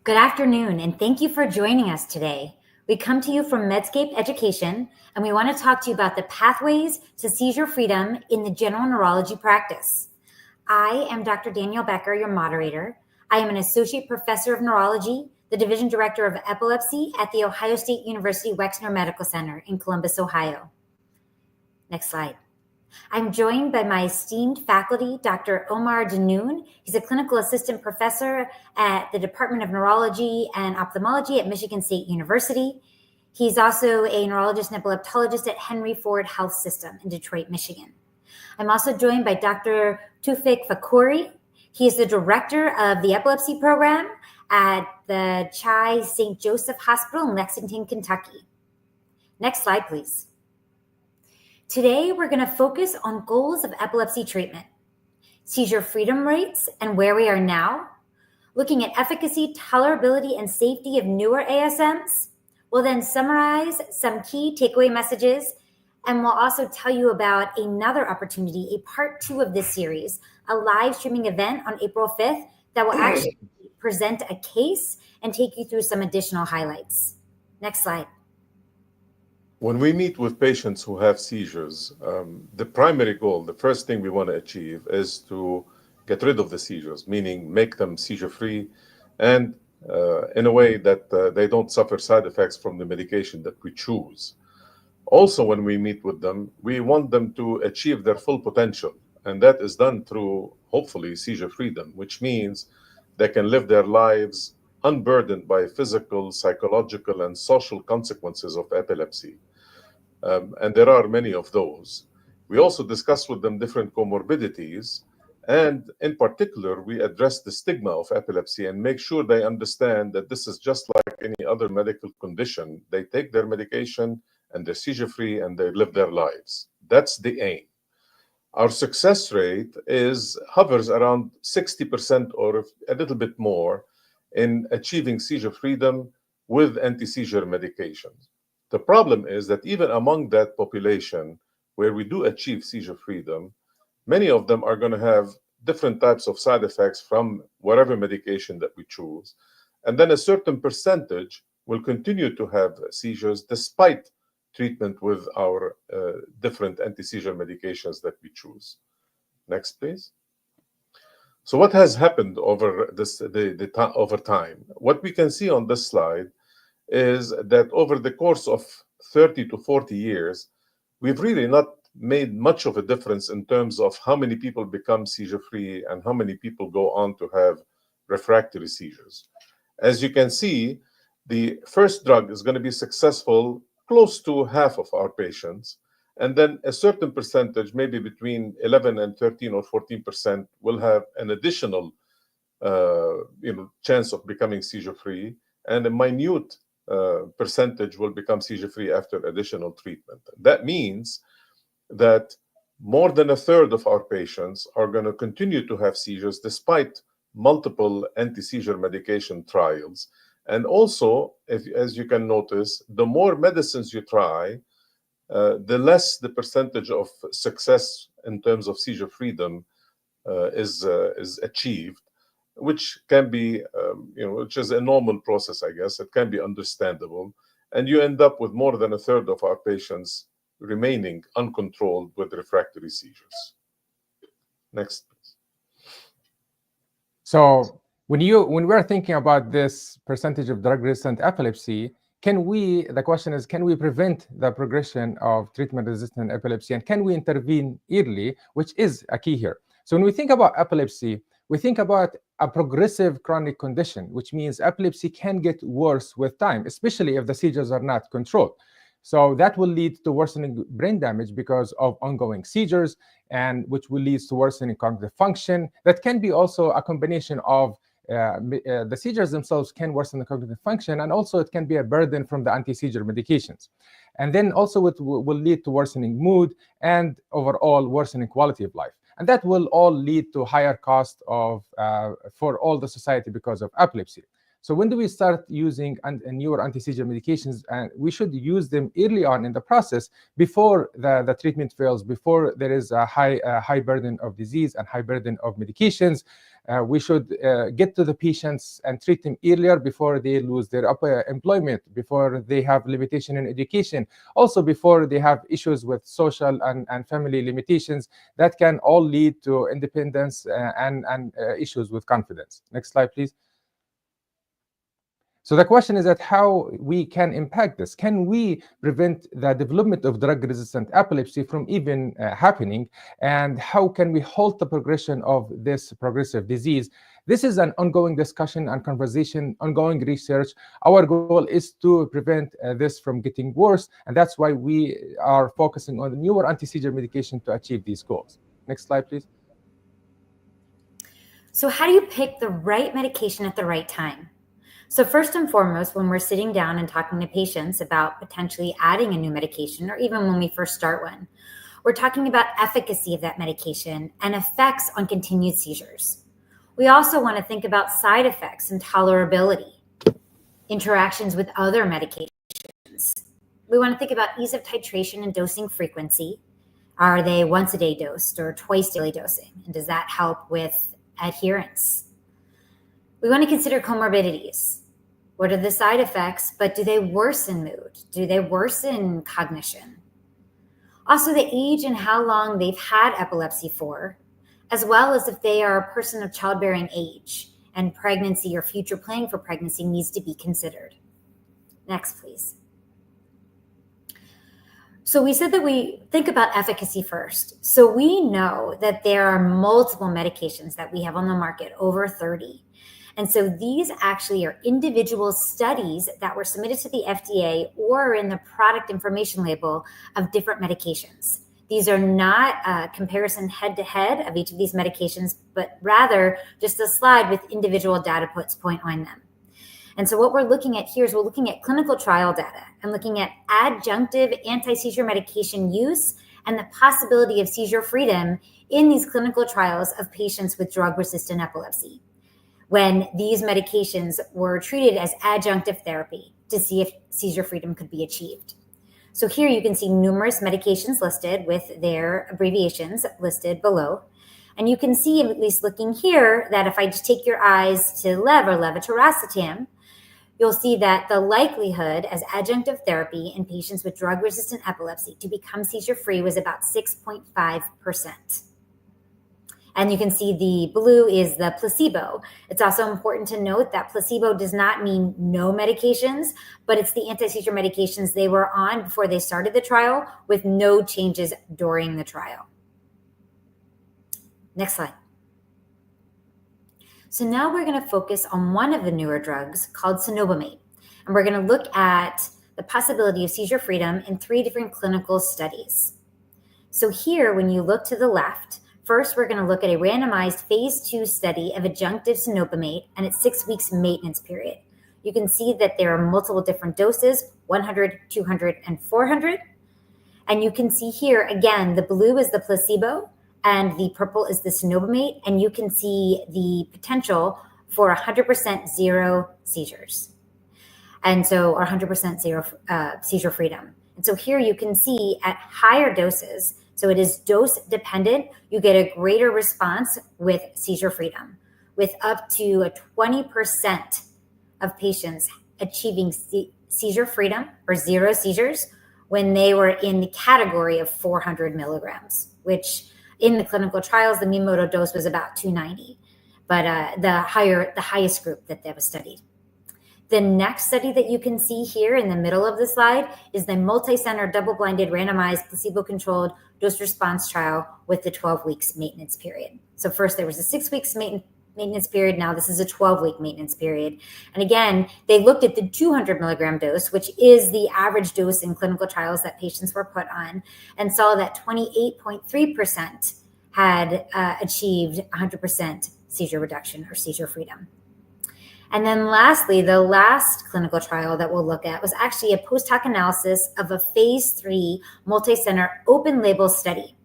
Good afternoon, and thank you for joining us today. We come to you from Medscape Education, and we want to talk to you about the pathways to seizure freedom in the general neurology practice. I am Dr. Danielle Becker, your moderator. I am an associate professor of neurology, the division director of epilepsy at the Ohio State University Wexner Medical Center in Columbus, Ohio. Next slide. I'm joined by my esteemed faculty, Dr. Omar Danoun. He's a clinical assistant professor at the Department of Neurology and Ophthalmology at Michigan State University. He's also a neurologist and epileptologist at Henry Ford Health System in Detroit, Michigan. I'm also joined by Dr. Toufic Fakhoury. He is the director of the epilepsy program at the Chai St. Joseph Hospital in Lexington, Kentucky. Next slide, please. Today, we're going to focus on goals of epilepsy treatment, seizure freedom rates and where we are now, looking at efficacy, tolerability, and safety of newer ASMs. We'll then summarize some key takeaway messages, and we'll also tell you about another opportunity, a part 2 of this series, a live streaming event on April 5th that will actually present a case and take you through some additional highlights. Next slide. When we meet with patients who have seizures, the primary goal, the first thing we want to achieve is to get rid of the seizures, meaning make them seizure-free and in a way that they don't suffer side effects from the medication that we choose. Also, when we meet with them, we want them to achieve their full potential, and that is done through, hopefully, seizure freedom, which means they can live their lives unburdened by physical, psychological, and social consequences of epilepsy. And there are many of those. We also discuss with them different comorbidities, and in particular, we address the stigma of epilepsy and make sure they understand that this is just like any other medical condition. They take their medication and they're seizure-free and they live their lives. That's the aim. Our success rate hovers around 60% or a little bit more in achieving seizure freedom with anti-seizure medications. The problem is that even among that population where we do achieve seizure freedom, many of them are going to have different types of side effects from whatever medication that we choose. And then a certain percentage will continue to have seizures despite treatment with our different anti-seizure medications that we choose. Next, please. So what has happened over over time? What we can see on this slide is that over the course of 30 to 40 years, we've really not made much of a difference in terms of how many people become seizure-free and how many people go on to have refractory seizures. As you can see, the first drug is going to be successful close to half of our patients, and then a certain percentage, maybe between 11 and 13 or 14%, will have an additional chance of becoming seizure-free, and a minute percentage will become seizure-free after additional treatment. That means that more than a third of our patients are going to continue to have seizures despite multiple anti-seizure medication trials. And also, as you can notice, the more medicines you try, the less the percentage of success in terms of seizure freedom is achieved, which can be, which is a normal process, I guess. It can be understandable. And you end up with more than a third of our patients remaining uncontrolled with refractory seizures. Next, please. So when we're thinking about this percentage of drug-resistant epilepsy, the question is, can we prevent the progression of treatment-resistant epilepsy, and can we intervene early, which is a key here. So when we think about epilepsy, we think about a progressive chronic condition, which means epilepsy can get worse with time, especially if the seizures are not controlled. So that will lead to worsening brain damage because of ongoing seizures, and which will lead to worsening cognitive function. That can be also a combination of the seizures themselves can worsen the cognitive function, and also it can be a burden from the anti-seizure medications. And then also it will lead to worsening mood and overall worsening quality of life. And that will all lead to higher cost for all the society because of epilepsy. So when do we start using newer anti-seizure medications? And we should use them early on in the process, before the treatment fails, before there is a high burden of disease and high burden of medications. We should get to the patients and treat them earlier, before they lose their employment, before they have limitation in education, also before they have issues with social and family limitations that can all lead to independence and issues with confidence. Next slide, please. So the question is that how we can impact this. Can we prevent the development of drug-resistant epilepsy from even happening? And how can we halt the progression of this progressive disease? This is an ongoing discussion and conversation, ongoing research. Our goal is to prevent this from getting worse, and that's why we are focusing on newer anti-seizure medication to achieve these goals. Next slide, please. So how do you pick the right medication at the right time? So first and foremost, when we're sitting down and talking to patients about potentially adding a new medication, or even when we first start one, we're talking about efficacy of that medication and effects on continued seizures. We also want to think about side effects and tolerability, interactions with other medications. We want to think about ease of titration and dosing frequency. Are they once a day dosed or twice daily dosing? And does that help with adherence? We want to consider comorbidities. What are the side effects, but do they worsen mood? Do they worsen cognition? Also, the age and how long they've had epilepsy for, as well as if they are a person of childbearing age and pregnancy or future planning for pregnancy needs to be considered. Next, please. So we said that we think about efficacy first. So we know that there are multiple medications that we have on the market, over 30. And so these actually are individual studies that were submitted to the FDA or in the product information label of different medications. These are not a comparison head-to-head of each of these medications, but rather just a slide with individual data points on them. And so what we're looking at here is we're looking at clinical trial data and looking at adjunctive anti-seizure medication use and the possibility of seizure freedom in these clinical trials of patients with drug-resistant epilepsy, when these medications were treated as adjunctive therapy to see if seizure freedom could be achieved. So here you can see numerous medications listed with their abbreviations listed below. And you can see, at least looking here, that if I just take your eyes to Lev or levetiracetam, you'll see that the likelihood as adjunctive therapy in patients with drug-resistant epilepsy to become seizure-free was about 6.5%. And you can see the blue is the placebo. It's also important to note that placebo does not mean no medications, but it's the anti-seizure medications they were on before they started the trial with no changes during the trial. Next slide. So now we're going to focus on one of the newer drugs called cenobamate. And we're going to look at the possibility of seizure freedom in 3 different clinical studies. So here, when you look to the left, first, we're going to look at a randomized phase 2 study of adjunctive cenobamate and its 6 weeks maintenance period. You can see that there are multiple different doses, 100, 200, and 400. And you can see here, again, the blue is the placebo and the purple is the cenobamate. And you can see the potential for 100% zero seizures. And so, or 100% zero seizure freedom. And so here you can see at higher doses, so it is dose dependent, you get a greater response with seizure freedom, with up to a 20% of patients achieving seizure freedom or zero seizures when they were in the category of 400 milligrams, which in the clinical trials, the mean motor dose was about 290, but the highest group that was studied. The next study that you can see here in the middle of the slide is the multi-center double-blinded randomized placebo-controlled dose response trial with the 12 weeks maintenance period. So first there was a 6 weeks maintenance period. Now this is a 12-week maintenance period. And again, they looked at the 200 milligram dose, which is the average dose in clinical trials that patients were put on, and saw that 28.3% had achieved 100% seizure reduction or seizure freedom. And then lastly, the last clinical trial that we'll look at was actually a post-hoc analysis of a phase 3 multi-center open label study.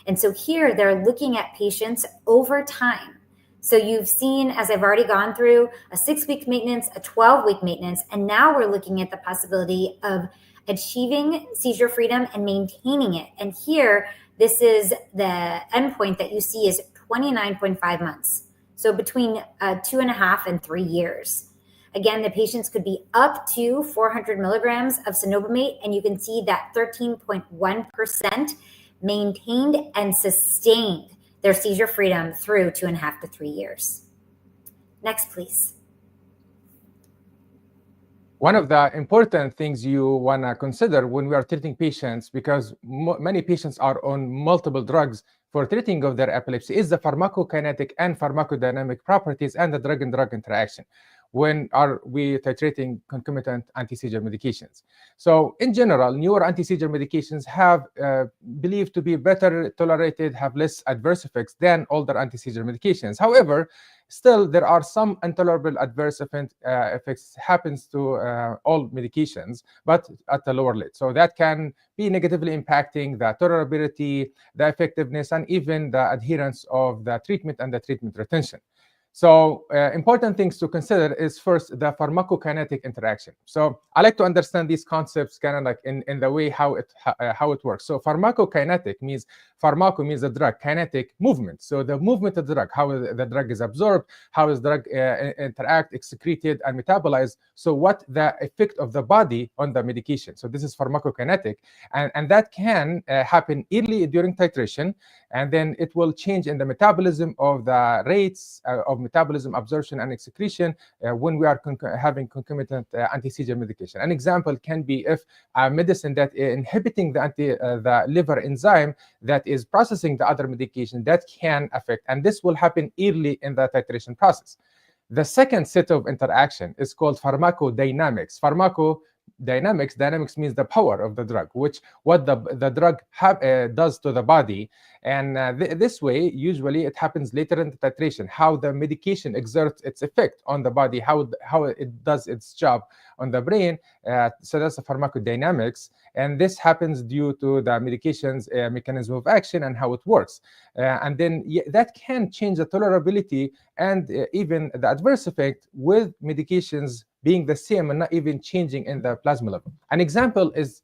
And so here they're looking at patients over time. So you've seen, as I've already gone through, a 6-week maintenance, a 12-week maintenance, and now we're looking at the possibility of achieving seizure freedom and maintaining it. And here, this is the endpoint that you see is 29.5 months. So between 2.5 and 3 years. Again, the patients could be up to 400 milligrams of cenobamate, and you can see that 13.1% maintained and sustained their seizure freedom through 2.5 to 3 years. Next, please. One of the important things you want to consider when we are treating patients, because many patients are on multiple drugs for treating of their epilepsy, is the pharmacokinetic and pharmacodynamic properties and the drug-and-drug interaction when are we titrating concomitant anti-seizure medications. So in general, newer anti-seizure medications have believed to be better tolerated, have less adverse effects than older anti-seizure medications. However, still there are some intolerable adverse effects happens to all medications, but at a lower rate. So that can be negatively impacting the tolerability, the effectiveness, and even the adherence of the treatment and the treatment retention. So important things to consider is first the pharmacokinetic interaction. So I like to understand these concepts kind of like in the way how it works. So pharmacokinetic means pharmaco means the drug, kinetic movement. So the movement of the drug, how the drug is absorbed, how is the drug interact, excreted, and metabolized. So what the effect of the body on the medication. So this is pharmacokinetic, and that can happen early during titration, and then it will change in the metabolism of the rates of metabolism, absorption, and excretion when we are having concomitant anti-seizure medication. An example can be if a medicine that inhibiting the liver enzyme that is processing the other medication, that can affect, and this will happen early in the titration process. The second set of interaction is called pharmacodynamics. Dynamics means the power of the drug, which what the drug does to the body. And this way, usually it happens later in the titration, how the medication exerts its effect on the body, how it does its job on the brain. So that's the pharmacodynamics. And this happens due to the medication's mechanism of action and how it works. And then that can change the tolerability and even the adverse effect with medications being the same and not even changing in the plasma level. An example is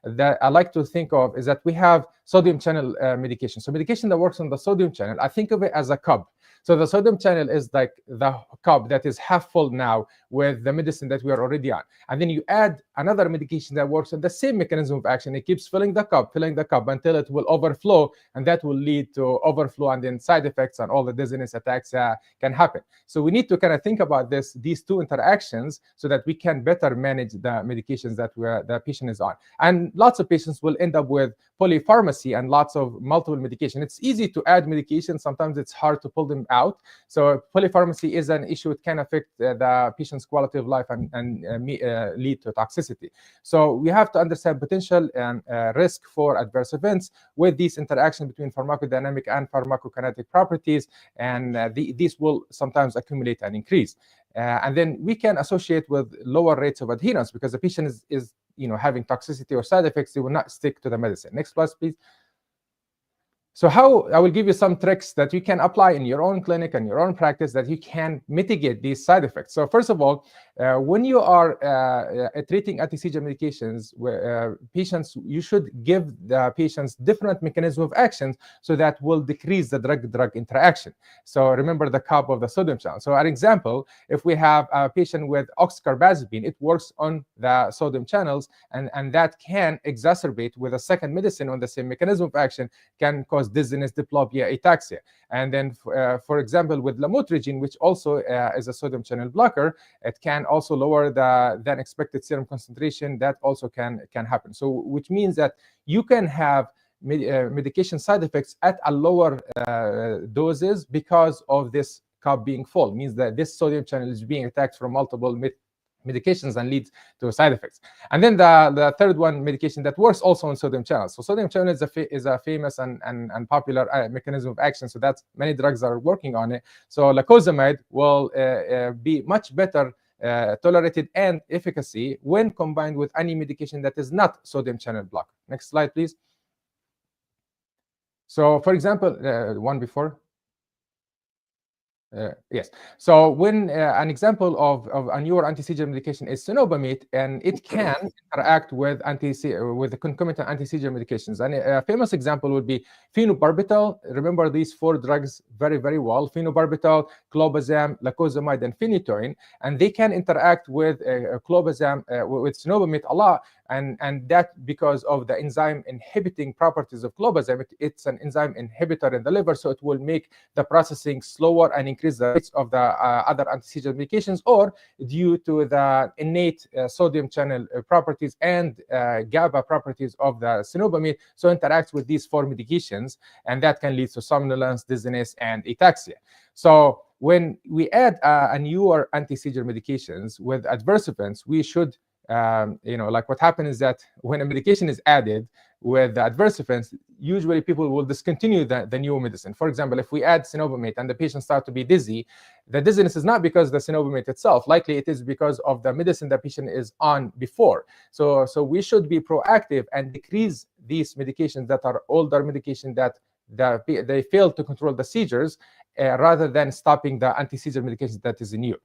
that I like to think of is that we have sodium channel medication. So medication that works on the sodium channel, I think of it as a cup. So the sodium channel is like the cup that is half full now with the medicine that we are already on. And then you add another medication that works on the same mechanism of action. It keeps filling the cup until it will overflow, and that will lead to overflow, and then side effects and all the dizziness attacks can happen. So we need to kind of think about these two interactions so that we can better manage the medications that the patient is on. And lots of patients will end up with polypharmacy and lots of multiple medication. It's easy to add medication. Sometimes it's hard to pull them out. So polypharmacy is an issue. It can affect the patient's quality of life and lead to toxicity. So we have to understand potential and risk for adverse events with these interaction between pharmacodynamic and pharmacokinetic properties, and these will sometimes accumulate and increase. And then we can associate with lower rates of adherence because the patient is having toxicity or side effects. They will not stick to the medicine. Next slide, please. So I will give you some tricks that you can apply in your own clinic and your own practice that you can mitigate these side effects. So first of all, when you are treating anti-seizure medications, patients, you should give the patients different mechanism of actions so that will decrease the drug-drug interaction. So remember the cup of the sodium channel. So an example, if we have a patient with oxcarbazepine, it works on the sodium channels, and that can exacerbate with a second medicine on the same mechanism of action, can cause dizziness, diplopia, ataxia. And then, for example, with lamotrigine, which also is a sodium channel blocker, it can also lower the than expected serum concentration. That also can happen. So, which means that you can have medication side effects at a lower doses because of this cup being full. Means that this sodium channel is being attacked from multiple medications and leads to side effects. And then the third one, medication that works also on sodium channels. So sodium channel is a famous and popular mechanism of action. So that's many drugs are working on it. So lacosamide will be much better tolerated and efficacy when combined with any medication that is not sodium channel blocker. Next slide, please. So for example, one before. Yes. So when an example of a newer anti-seizure medication is cenobamate, and it can interact with with the concomitant anti-seizure medications. And a famous example would be phenobarbital. Remember these four drugs very, very well: phenobarbital, clobazam, lacosamide, and phenytoin. And they can interact with clobazam with cenobamate a lot. And that because of the enzyme inhibiting properties of clobazam. It's an enzyme inhibitor in the liver, so it will make the processing slower and increase the rates of the other anti-seizure medications, or due to the innate sodium channel properties and GABA properties of the cenobamate, so interacts with these four medications, and that can lead to somnolence, dizziness, and ataxia. So when we add a newer anti-seizure medications with adverse events, we should like what happens is that when a medication is added with the adverse events, usually people will discontinue the new medicine. For example, if we add cenobamate and the patient starts to be dizzy, the dizziness is not because the cenobamate itself. Likely it is because of the medicine the patient is on before. So we should be proactive and decrease these medications that are older medication that they fail to control the seizures, rather than stopping the anti-seizure medication that is new.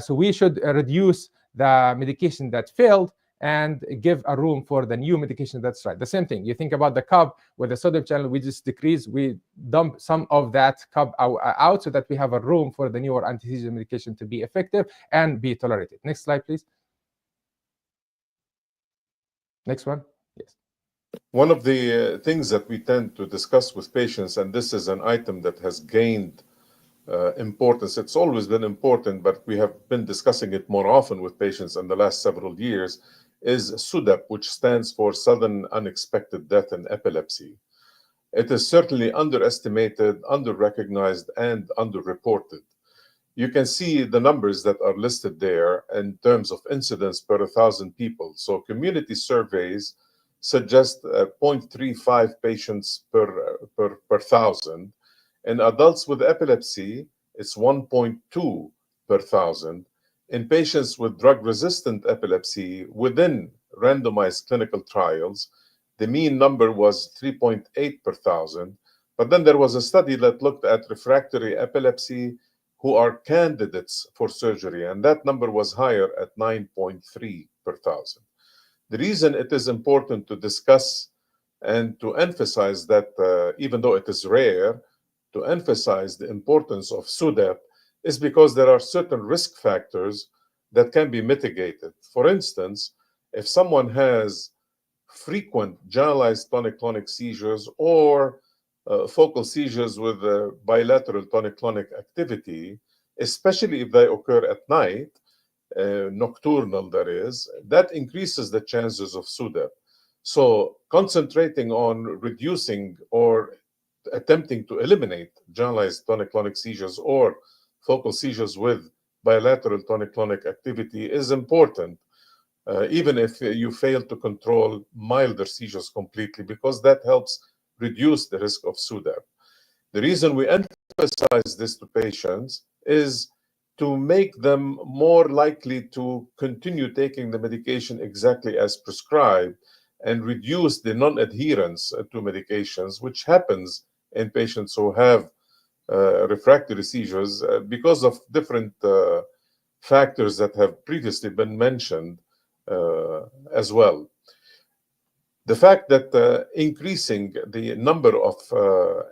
So we should reduce the medication that failed and give a room for the new medication that's right. The same thing, you think about the cup with the sodium channel, we just decrease, we dump some of that cup out so that we have a room for the newer anti-seizure medication to be effective and be tolerated. Next slide, please. Next one. Yes. One of the things that we tend to discuss with patients, and this is an item that has gained importance. It's always been important, but we have been discussing it more often with patients in the last several years, is SUDEP, which stands for Sudden Unexpected Death in Epilepsy. It is certainly underestimated, under-recognized, and underreported. You can see the numbers that are listed there in terms of incidence per 1,000 people. So community surveys suggest 0.35 patients per 1,000. In adults with epilepsy, it's 1.2 per 1,000. In patients with drug-resistant epilepsy within randomized clinical trials, the mean number was 3.8 per 1,000. But then there was a study that looked at refractory epilepsy who are candidates for surgery, and that number was higher at 9.3 per 1,000. The reason it is important to discuss and to emphasize that, even though it is rare, to emphasize the importance of SUDEP is because there are certain risk factors that can be mitigated. For instance, if someone has frequent generalized tonic-clonic seizures or focal seizures with bilateral tonic-clonic activity, especially if they occur at night, nocturnal that is, that increases the chances of SUDEP. So concentrating on reducing or attempting to eliminate generalized tonic-clonic seizures or focal seizures with bilateral tonic-clonic activity is important, even if you fail to control milder seizures completely, because that helps reduce the risk of SUDEP. The reason we emphasize this to patients is to make them more likely to continue taking the medication exactly as prescribed and reduce the non-adherence to medications, which happens in patients who have refractory seizures because of different factors that have previously been mentioned as well. The fact that increasing the number of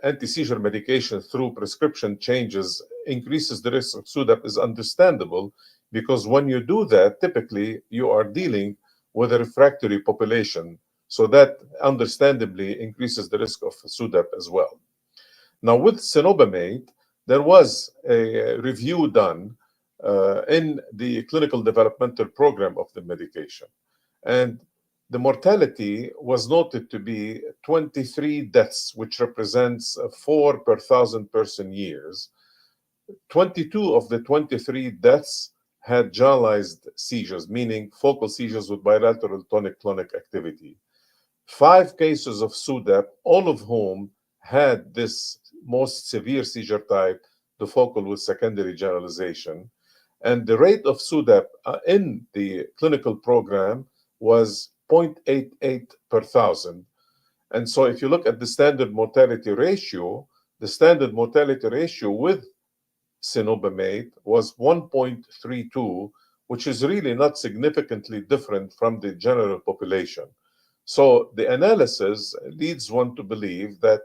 anti-seizure medication through prescription changes increases the risk of SUDEP is understandable, because when you do that, typically you are dealing with a refractory population. So that understandably increases the risk of SUDEP as well. Now, with cenobamate, there was a review done in the clinical developmental program of the medication. And the mortality was noted to be 23 deaths, which represents 4 per 1,000 person years. 22 of the 23 deaths had generalized seizures, meaning focal seizures with bilateral tonic-clonic activity. 5 cases of SUDEP, all of whom had this most severe seizure type, the focal with secondary generalization. And the rate of SUDEP in the clinical program was 0.88 per 1,000. And so if you look at the standard mortality ratio, the standard mortality ratio with cenobamate was 1.32, which is really not significantly different from the general population. So the analysis leads one to believe that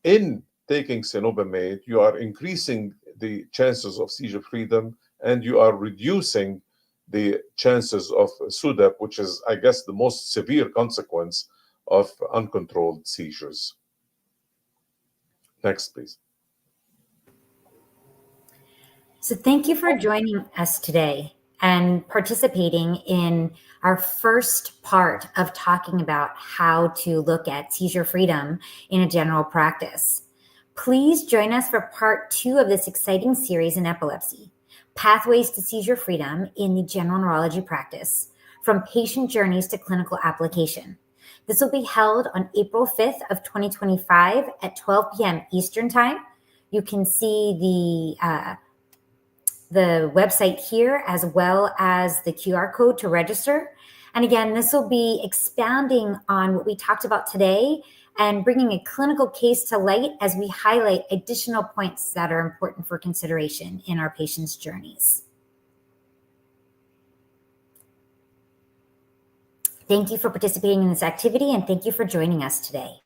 in taking cenobamate, you are increasing the chances of seizure freedom and you are reducing the chances of SUDEP, which is, I guess, the most severe consequence of uncontrolled seizures. Next, please. So thank you for joining us today and participating in our first part of talking about how to look at seizure freedom in a general practice. Please join us for part 2 of this exciting series in epilepsy, Pathways to Seizure Freedom in the General Neurology Practice, from Patient Journeys to Clinical Application. This will be held on April 5th of 2025 at 12 p.m. Eastern Time. You can see the website here, as well as the QR code to register. And again, this will be expounding on what we talked about today and bringing a clinical case to light as we highlight additional points that are important for consideration in our patients' journeys. Thank you for participating in this activity, and thank you for joining us today.